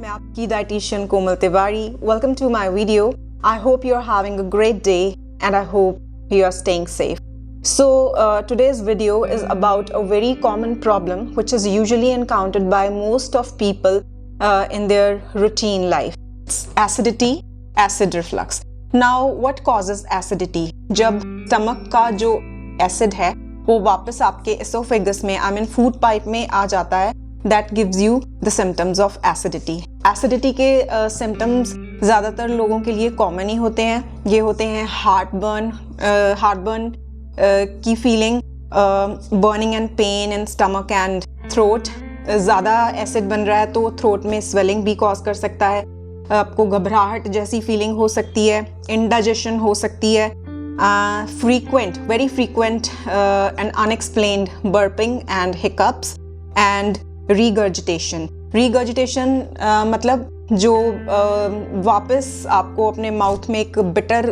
मैं आपकी dietitian Komal Tiwari. Welcome to my video. I hope you are having a great day and I hope you are staying safe. So today's video is about a very common problem which is usually encountered by most of people in their routine life. It's acidity, acid reflux. Now what causes acidity? जब stomach का जो acid है वो वापस आपके oesophagus में I mean food pipe में आ जाता है, that gives you the symptoms of acidity. Acidity के symptoms ज़्यादातर लोगों के लिए कॉमन ही होते हैं. ये होते हैं हार्टबर्न की feeling, burning and pain in stomach and throat. ज़्यादा एसिड बन रहा है तो थ्रोट में स्वेलिंग भी कॉज कर सकता है. आपको घबराहट जैसी फीलिंग हो सकती है, इंडाइजेशन हो सकती है, very frequent and unexplained burping and hiccups and regurgitation मतलब जो वापस आपको अपने माउथ में एक बिटर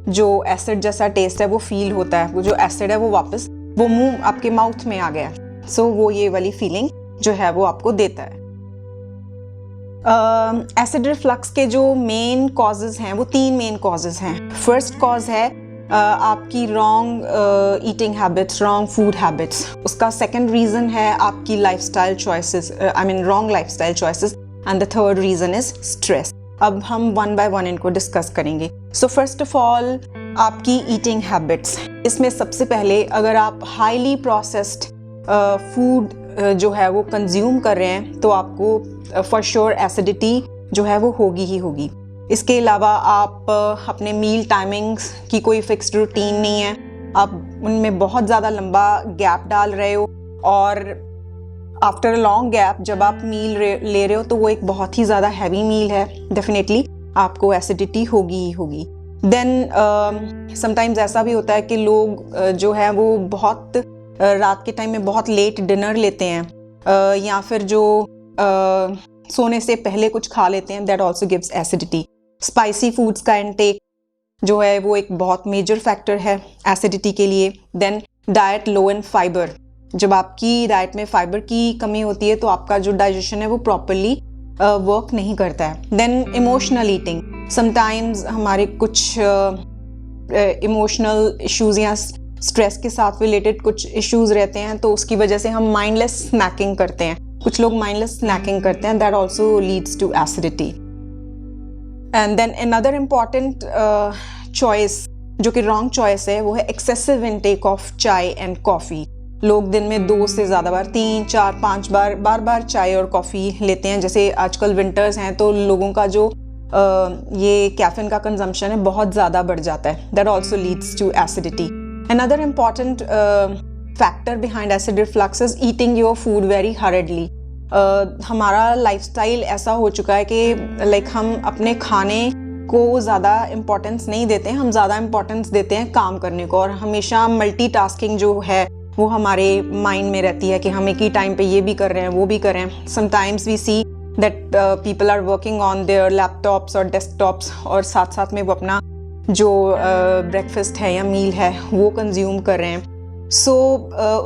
जो एसिड जैसा टेस्ट है वो फील होता है. वो जो एसिड है वो वापस वो मुंह आपके माउथ में आ गया. सो वो ये वाली फीलिंग जो है वो आपको देता है. एसिड रिफ्लक्स के जो मेन कॉजेज हैं वो 3 मेन कॉजेज हैं. फर्स्ट कॉज है आपकी wrong eating habits, wrong food habits. उसका सेकंड रीज़न है आपकी lifestyle choices, I mean wrong lifestyle choices. And the third reason is stress. अब हम वन बाय वन इनको डिस्कस करेंगे. सो फर्स्ट ऑफ ऑल आपकी ईटिंग हैबिट्स. इसमें सबसे पहले अगर आप हाईली प्रोसेस्ड फूड जो है वो कंज्यूम कर रहे हैं तो आपको फॉर श्योर एसिडिटी जो है वो होगी ही होगी. इसके अलावा आप अपने मील टाइमिंग्स की कोई फिक्स्ड रूटीन नहीं है, आप उनमें बहुत ज़्यादा लंबा गैप डाल रहे हो और आफ्टर अ लॉन्ग गैप जब आप मील ले रहे हो तो वो एक बहुत ही ज़्यादा हैवी मील है, डेफिनेटली आपको एसिडिटी होगी ही होगी. देन समटाइम्स ऐसा भी होता है कि लोग जो है वो बहुत रात के टाइम में बहुत लेट डिनर लेते हैं या फिर जो सोने से पहले कुछ खा लेते हैं. That also gives acidity. Spicy foods का इंटेक जो है वो एक बहुत मेजर फैक्टर है एसिडिटी के लिए. देन डाइट लो इन फाइबर. जब आपकी डाइट में फाइबर की कमी होती है तो आपका जो डाइजेशन है वो प्रॉपरली वर्क नहीं करता है. Then emotional eating. समटाइम्स हमारे कुछ इमोशनल इश्यूज या स्ट्रेस के साथ रिलेटेड कुछ इश्यूज रहते हैं तो उसकी वजह से हम माइंडलेस स्नैकिंग करते हैं. कुछ लोग माइंडलेस स्नैकिंग करते हैं. That also leads to acidity. And then another important choice जो कि रॉन्ग चॉइस है वो है excessive intake of chai and coffee. लोग दिन में 2 से ज़्यादा बार, 3, 4, 5 बार चाय और कॉफ़ी लेते हैं. जैसे आजकल विंटर्स हैं तो लोगों का जो ये कैफीन का कंजम्पशन है बहुत ज़्यादा बढ़ जाता है. That also leads to acidity. Another important factor behind acid reflux is eating your food very hurriedly. हमारा लाइफस्टाइल ऐसा हो चुका है कि लाइक हम अपने खाने को ज़्यादा इम्पोर्टेंस नहीं देते हैं, हम ज़्यादा इम्पोर्टेंस देते हैं काम करने को. और हमेशा मल्टीटास्किंग जो है वो हमारे माइंड में रहती है कि हम एक ही टाइम पे ये भी कर रहे हैं वो भी कर रहे हैं. Sometimes we see that people are working on their laptops और डेस्कटॉप्स और साथ साथ में वो अपना जो ब्रेकफास्ट है या मील है वो कंज्यूम कर रहे हैं. सो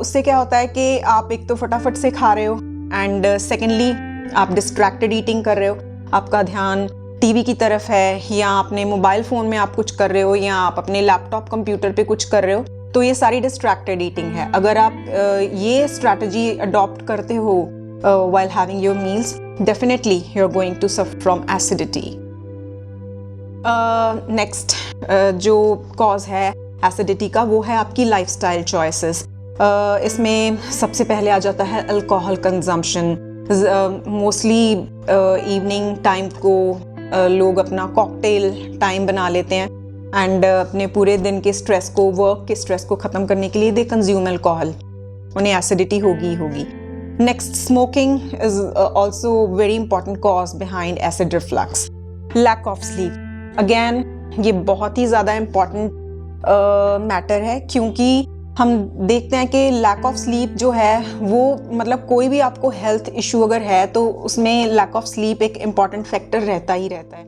उससे क्या होता है कि आप एक तो फटाफट से खा रहे हो एंड सेकेंडली आप डिस्ट्रैक्टेड ईटिंग कर रहे हो. आपका ध्यान टीवी की तरफ है या अपने मोबाइल फ़ोन में आप कुछ कर रहे हो या आप अपने लैपटॉप कंप्यूटर पे कुछ कर रहे हो. तो ये सारी डिस्ट्रैक्टेड ईटिंग है. अगर आप ये स्ट्रैटेजी अडॉप्ट करते हो while having your meals, definitely you are going to suffer from acidity. Next जो कॉज है एसिडिटी का वो है आपकी लाइफस्टाइल चॉइसेस. इसमें सबसे पहले आ जाता है alcohol consumption. Mostly evening time को लोग अपना कॉकटेल टाइम बना लेते हैं एंड अपने पूरे दिन के स्ट्रेस को, वर्क के स्ट्रेस को ख़त्म करने के लिए दे कंज्यूम अल्कोहल. उन्हें एसिडिटी होगी ही होगी. Next, smoking is also very important cause behind acid reflux. Lack of sleep. Again ये बहुत ही ज़्यादा इम्पॉर्टेंट मैटर है क्योंकि हम देखते हैं कि लैक ऑफ स्लीप जो है वो मतलब कोई भी आपको हेल्थ इशू अगर है तो उसमें लैक ऑफ स्लीप एक इम्पॉर्टेंट फैक्टर रहता ही रहता है.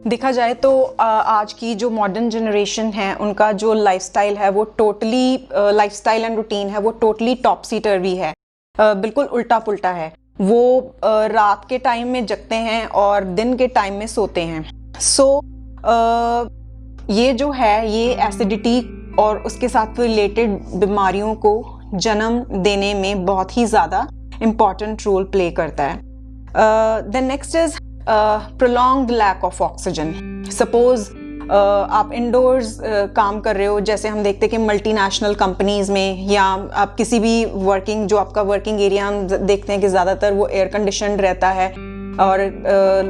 देखा जाए तो आज की जो मॉडर्न जनरेशन है उनका जो लाइफस्टाइल है वो टोटली लाइफस्टाइल एंड रूटीन है वो टोटली टॉपसी टर्वी है, बिल्कुल उल्टा पुल्टा है. वो रात के टाइम में जगते हैं और दिन के टाइम में सोते हैं। सो ये जो है ये एसिडिटी और उसके साथ रिलेटेड बीमारियों को जन्म देने में बहुत ही ज़्यादा इम्पॉर्टेंट रोल प्ले करता है। Then next is prolonged lack of oxygen. Suppose आप इंडोर्स काम कर रहे हो, जैसे हम देखते हैं कि मल्टीनेशनल कंपनीज में या आप किसी भी वर्किंग, जो आपका वर्किंग एरिया हम देखते हैं कि ज़्यादातर वो एयर कंडीशनड रहता है और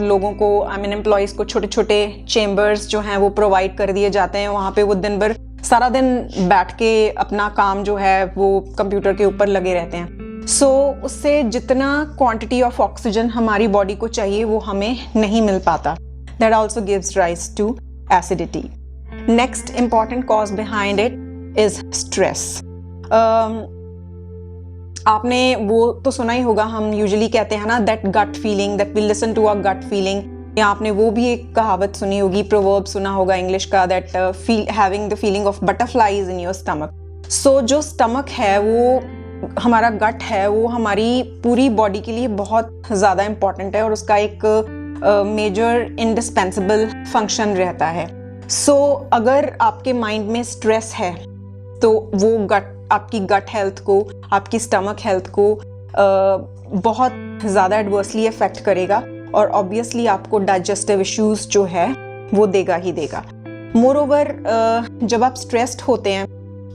लोगों को एम्प्लॉयज़ को छोटे छोटे चेम्बर्स जो हैं वो प्रोवाइड कर दिए जाते हैं। वहाँ पे वो दिन भर सारा दिन बैठ के अपना काम जो है वो कंप्यूटर के ऊपर लगे रहते हैं। सो उससे जितना क्वांटिटी ऑफ ऑक्सीजन हमारी बॉडी को चाहिए वो हमें नहीं मिल पाता। That also gives rise to acidity. Next important cause behind it is stress. आपने वो तो सुना ही होगा, हम यूजुअली कहते हैं ना that gut feeling, that we listen to our gut feeling, या आपने वो भी एक कहावत सुनी होगी, प्रोवर्ब सुना होगा इंग्लिश का, that having the feeling of butterflies in your stomach. So जो स्टमक है वो हमारा गट है, वो हमारी पूरी बॉडी के लिए बहुत ज़्यादा इम्पॉर्टेंट है और उसका एक मेजर इंडिस्पेंसिबल फंक्शन रहता है। सो अगर आपके माइंड में स्ट्रेस है तो वो गट, आपकी गट हेल्थ को, आपकी स्टमक हेल्थ को बहुत ज़्यादा एडवर्सली अफेक्ट करेगा और ऑब्वियसली आपको डाइजेस्टिव इश्यूज जो है वो देगा ही देगा। मोर ओवर जब आप स्ट्रेस्ड होते हैं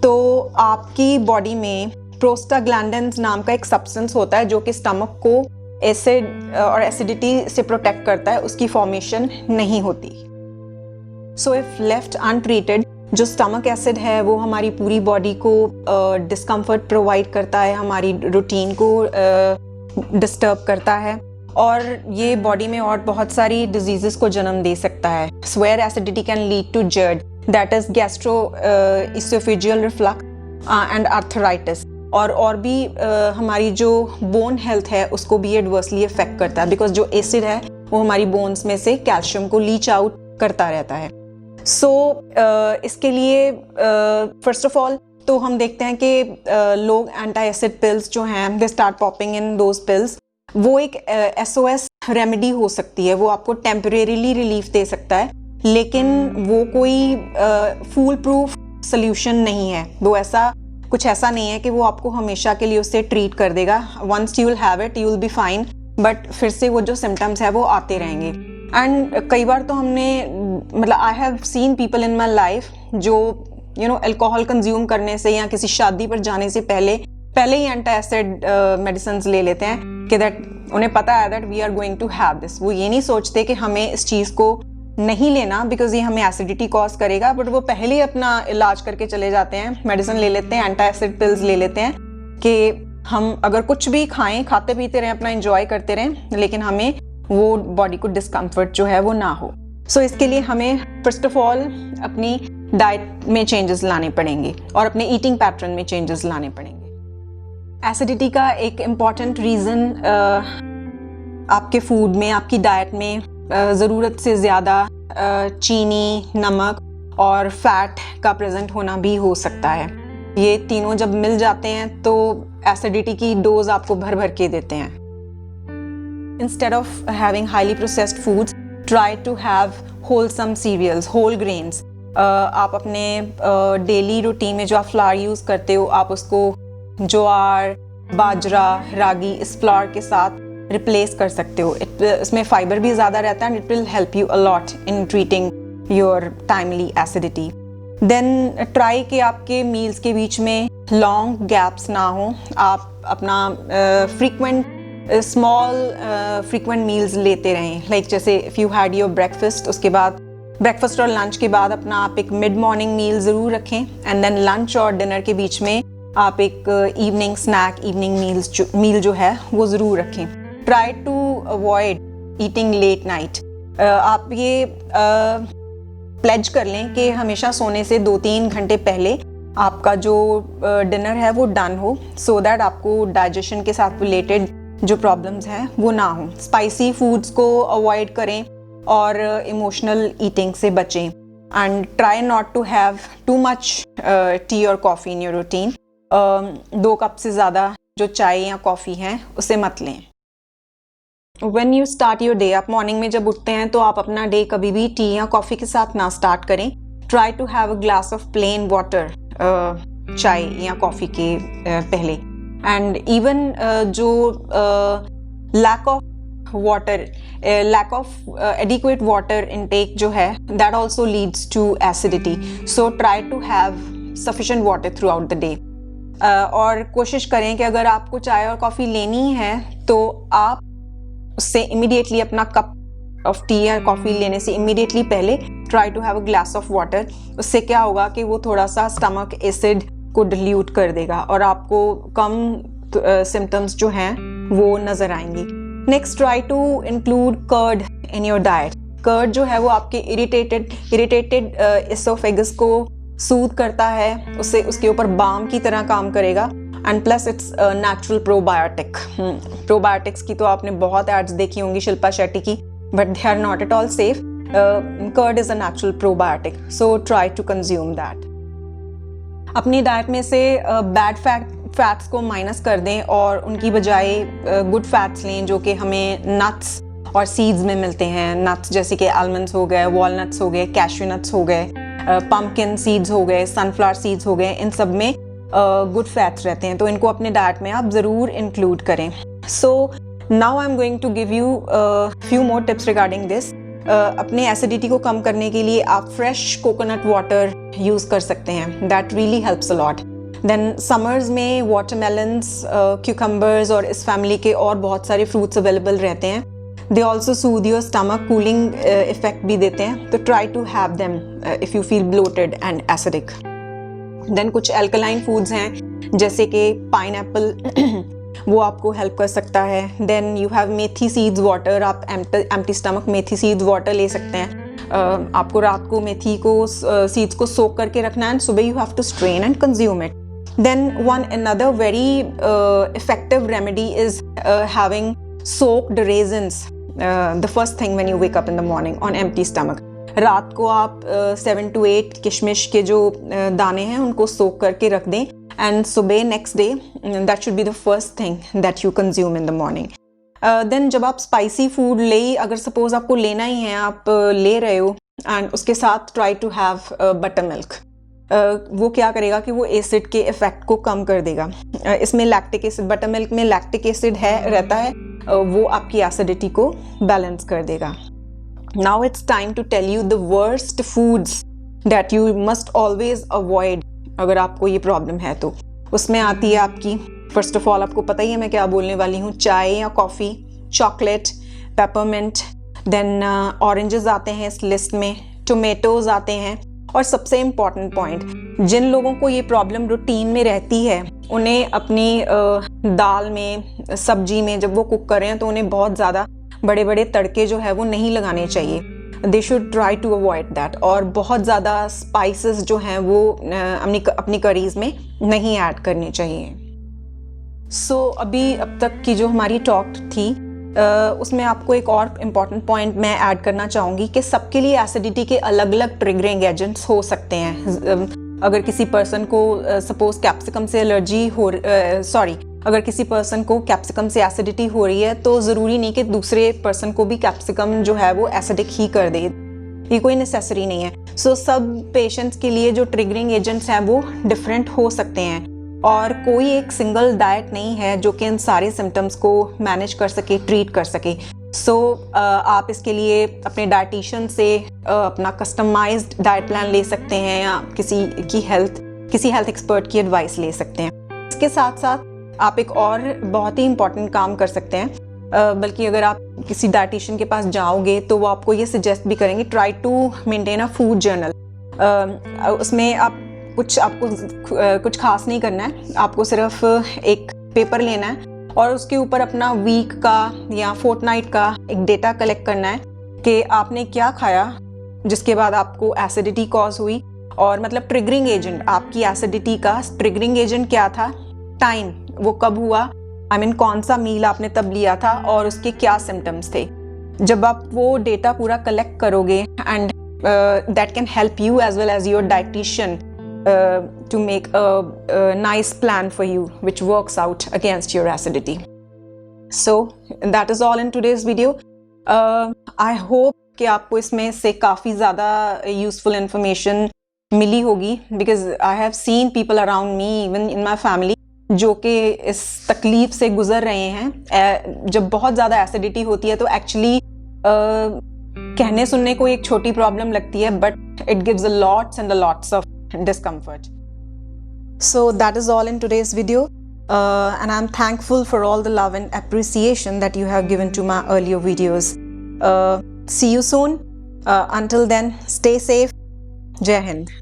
तो आपकी बॉडी में प्रोस्टाग्लैंडिन्स नाम का एक सब्सटेंस होता है जो कि स्टमक को एसिड और एसिडिटी से प्रोटेक्ट करता है, उसकी फॉर्मेशन नहीं होती। सो इफ लेफ्ट अनट्रीटेड, जो स्टमक एसिड है वो हमारी पूरी बॉडी को डिस्कम्फर्ट प्रोवाइड करता है, हमारी रूटीन को डिस्टर्ब करता है और ये बॉडी में और बहुत सारी डिजीजेस को जन्म दे सकता है। Severe acidity can lead to GERD, that is gastro oesophageal reflux and arthritis. और भी हमारी जो बोन हेल्थ है उसको भी एडवर्सली अफेक्ट करता है, बिकॉज जो एसिड है वो हमारी बोन्स में से कैल्शियम को लीच आउट करता रहता है। सो इसके लिए फर्स्ट ऑफ ऑल तो हम देखते हैं कि लोग एंटी एसिड पिल्स जो हैं, they start popping in those pills. वो एक SOS रेमेडी हो सकती है, वो आपको टेम्परेरीली रिलीफ दे सकता है, लेकिन वो कोई फूल प्रूफ सोल्यूशन नहीं है। वो कुछ ऐसा नहीं है कि वो आपको हमेशा के लिए उससे ट्रीट कर देगा। Once you will have it you will be fine, but फिर से वो जो सिम्टम्स है वो आते रहेंगे। एंड कई बार तो हमने, मतलब I have seen people in my life जो अल्कोहल कंज्यूम करने से या किसी शादी पर जाने से पहले ही एंटी एसिड मेडिसिन ले लेते हैं कि दैट उन्हें पता है that we are going to have this. वो ये नहीं सोचते कि हमें इस चीज़ को नहीं लेना बिकॉज ये हमें एसिडिटी कॉज करेगा, बट वो पहले ही अपना इलाज करके चले जाते हैं, मेडिसिन ले लेते हैं, एंटी एसिड पिल्स ले लेते हैं कि हम अगर कुछ भी खाएं, खाते पीते रहें, अपना एंजॉय करते रहें, लेकिन हमें वो बॉडी को डिस्कम्फर्ट जो है वो ना हो। सो इसके लिए हमें फर्स्ट ऑफ ऑल अपनी डाइट में चेंजेस लाने पड़ेंगे और अपने ईटिंग पैटर्न में चेंजेस लाने पड़ेंगे। एसिडिटी का एक इम्पॉर्टेंट रीज़न आपके फूड में, आपकी डाइट में ज़रूरत से ज़्यादा चीनी, नमक और फैट का प्रेजेंट होना भी हो सकता है। ये तीनों जब मिल जाते हैं तो एसिडिटी की डोज आपको भर भर के देते हैं। Instead of having highly processed foods, try to have wholesome cereals, whole grains. आप अपने डेली रूटीन में जो आप फ्लावर यूज़ करते हो, आप उसको ज्वार, बाजरा, रागी, इस फ्लावर के साथ रिप्लेस कर सकते हो। इसमें फाइबर भी ज़्यादा रहता है and it will help you a lot in treating your timely acidity. Then try कि आपके मील्स के बीच में लॉन्ग गैप्स ना हो। आप अपना फ्रीक्वेंट मील्स लेते रहें। लाइक जैसे if you had your breakfast, उसके बाद ब्रेकफास्ट और लंच के बाद अपना आप एक मिड मॉर्निंग मील ज़रूर रखें एंड देन लंच और डिनर के बीच में आप एक इवनिंग स्नैक, इवनिंग मील जो है वो ज़रूर रखें। Try to avoid eating late night. आप ये प्लेज कर लें कि हमेशा सोने से 2-3 घंटे पहले आपका जो डिनर है वो डन हो, सो दैट आपको डाइजेशन के साथ रिलेटेड जो प्रॉब्लम्स हैं वो ना हो। स्पाइसी फूड्स को अवॉइड करें और इमोशनल ईटिंग से बचें and try not to have too much tea और coffee in your routine. 2 cup से ज़्यादा जो चाय या कॉफ़ी है उसे मत लें। When you start your day, आप मॉर्निंग में जब उठते हैं तो आप अपना डे कभी भी टी या कॉफ़ी के साथ ना स्टार्ट करें. Try to have a glass of plain water चाय या कॉफ़ी के पहले. एंड इवन जो lack of water, lack of adequate water intake जो है, that also leads to acidity. So try to have sufficient water throughout the day. और कोशिश करें कि अगर आपको चाय और कॉफ़ी लेनी है तो आप उससे इमीडिएटली अपना कप ऑफ टी या कॉफ़ी लेने से इमीडिएटली पहले try to have a glass of water. उससे क्या होगा कि वो थोड़ा सा स्टमक एसिड को डिल्यूट कर देगा और आपको कम सिम्टम्स जो हैं वो नज़र आएंगी. Next, try to include curd in your diet. Curd जो है वो आपके इरिटेटेड एसोफेगस को सूद करता है, उससे उसके ऊपर बाम की तरह काम करेगा. And plus it's natural probiotic. Probiotics की तो आपने बहुत एड्स देखी होंगी शिल्पा शेट्टी की, but they are not at all safe. Curd is a natural probiotic, so try to consume that. अपनी डाइट में से बैड फैट्स को माइनस कर दें और उनकी बजाय गुड फैट्स लें जो कि हमें नट्स और सीड्स में मिलते हैं. नट्स जैसे कि आलमंड्स हो गए, वॉलनट्स हो गए, कैश्यू नट्स हो गए, पम्पकिन सीड्स हो गए, सनफ्लावर सीड्स हो गए. इन सब में गुड फैट्स रहते हैं, तो इनको अपने डाइट में आप ज़रूर इंक्लूड करें. So now I am going to give you few more tips regarding this. अपने एसिडिटी को कम करने के लिए आप फ्रेश कोकोनट वाटर यूज़ कर सकते हैं. That really helps a lot. Then summers में वाटरमेलन्स, क्यूकम्बर्स और इस फैमिली के और बहुत सारे फ्रूट्स अवेलेबल रहते हैं. They also soothe your stomach, cooling effect भी देते हैं. तो try to have them if you feel bloated and acidic. Then कुछ एल्कलाइन फूड्स हैं जैसे कि पाइनएप्पल वो आपको हेल्प कर सकता है. Then you have methi seeds water. आप empty stomach methi seeds water ले सकते हैं. आपको रात को मेथी को सीड्स को सोक करके रखना है, सुबह you have to strain and consume it. Then another very effective remedy is having soaked raisins the first thing when you wake up in the morning on empty stomach. रात को आप 7 to 8 किशमिश के जो दाने हैं उनको सोक करके रख दें and सुबह next day that should be the first thing that you consume in the morning. Then जब आप स्पाइसी फूड ले, अगर सपोज आपको लेना ही है, आप ले रहे हो एंड उसके साथ try to have buttermilk. वो क्या करेगा कि वो एसिड के इफेक्ट को कम कर देगा. इसमें लैक्टिक एसिड, बटर मिल्क में लैक्टिक एसिड रहता है, वो आपकी एसिडिटी को बैलेंस कर देगा. Now it's time to tell you the worst foods that you must always avoid अगर आपको ये प्रॉब्लम है तो. उसमें आती है आपकी, फर्स्ट ऑफ ऑल आपको पता ही है मैं क्या बोलने वाली हूँ, चाय या coffee, chocolate, peppermint. Then oranges आते हैं इस लिस्ट में, टोमेटोज आते हैं. और सबसे इम्पॉर्टेंट पॉइंट, जिन लोगों को ये प्रॉब्लम रूटीन में रहती है उन्हें अपनी दाल में, सब्जी में जब वो कुक कर रहे हैं तो उन्हें बहुत ज़्यादा बड़े बड़े तड़के जो है वो नहीं लगाने चाहिए. They should try to avoid that. और बहुत ज़्यादा स्पाइसेस जो हैं वो अपनी करीज़ में नहीं ऐड करने चाहिए. सो अभी अब तक की जो हमारी टॉक थी उसमें आपको एक और इम्पॉर्टेंट पॉइंट मैं ऐड करना चाहूँगी कि सबके लिए एसिडिटी के अलग अलग ट्रिगरिंग एजेंट्स हो सकते हैं. अगर किसी पर्सन को सपोज कैप्सिकम से एलर्जी हो, अगर किसी पर्सन को कैप्सिकम से एसिडिटी हो रही है तो ज़रूरी नहीं कि दूसरे पर्सन को भी कैप्सिकम जो है वो एसिडिक ही कर दे. ये कोई नेसेसरी नहीं है. सो सब पेशेंट्स के लिए जो ट्रिगरिंग एजेंट्स हैं वो डिफरेंट हो सकते हैं और कोई एक सिंगल डाइट नहीं है जो कि इन सारे सिम्टम्स को मैनेज कर सके, ट्रीट कर सके. सो आप इसके लिए अपने डाइटिशियन से अपना कस्टमाइज्ड डाइट प्लान ले सकते हैं या किसी हेल्थ एक्सपर्ट की एडवाइस ले सकते हैं. इसके साथ साथ आप एक और बहुत ही इम्पॉर्टेंट काम कर सकते हैं, बल्कि अगर आप किसी डाइटिशियन के पास जाओगे तो वो आपको ये सजेस्ट भी करेंगे, try to maintain a food journal. उसमें आपको कुछ खास नहीं करना है, आपको सिर्फ एक पेपर लेना है और उसके ऊपर अपना वीक का या फोर्टनाइट का एक डेटा कलेक्ट करना है कि आपने क्या खाया जिसके बाद आपको एसिडिटी कॉज हुई. और मतलब ट्रिगरिंग एजेंट, आपकी एसिडिटी का ट्रिगरिंग एजेंट क्या था, टाइम वो कब हुआ, कौन सा मील आपने तब लिया था और उसके क्या सिम्टम्स थे. जब आप वो डेटा पूरा कलेक्ट करोगे and that can help you as well as your dietitian to make a nice plan for you which works out against your acidity. So that is all in today's video. I hope कि आपको इसमें से काफ़ी ज़्यादा useful information मिली होगी, because I have seen people around me even in my family जो कि इस तकलीफ़ से गुज़र रहे हैं। जब बहुत ज़्यादा एसिडिटी होती है तो एक्चुअली कहने सुनने को एक छोटी प्रॉब्लम लगती है, but it gives a lots and lots of discomfort. So that is all in today's video, and I'm thankful for all the love and appreciation that you have given to my earlier videos. See you soon. Until then, stay safe. Jai Hind.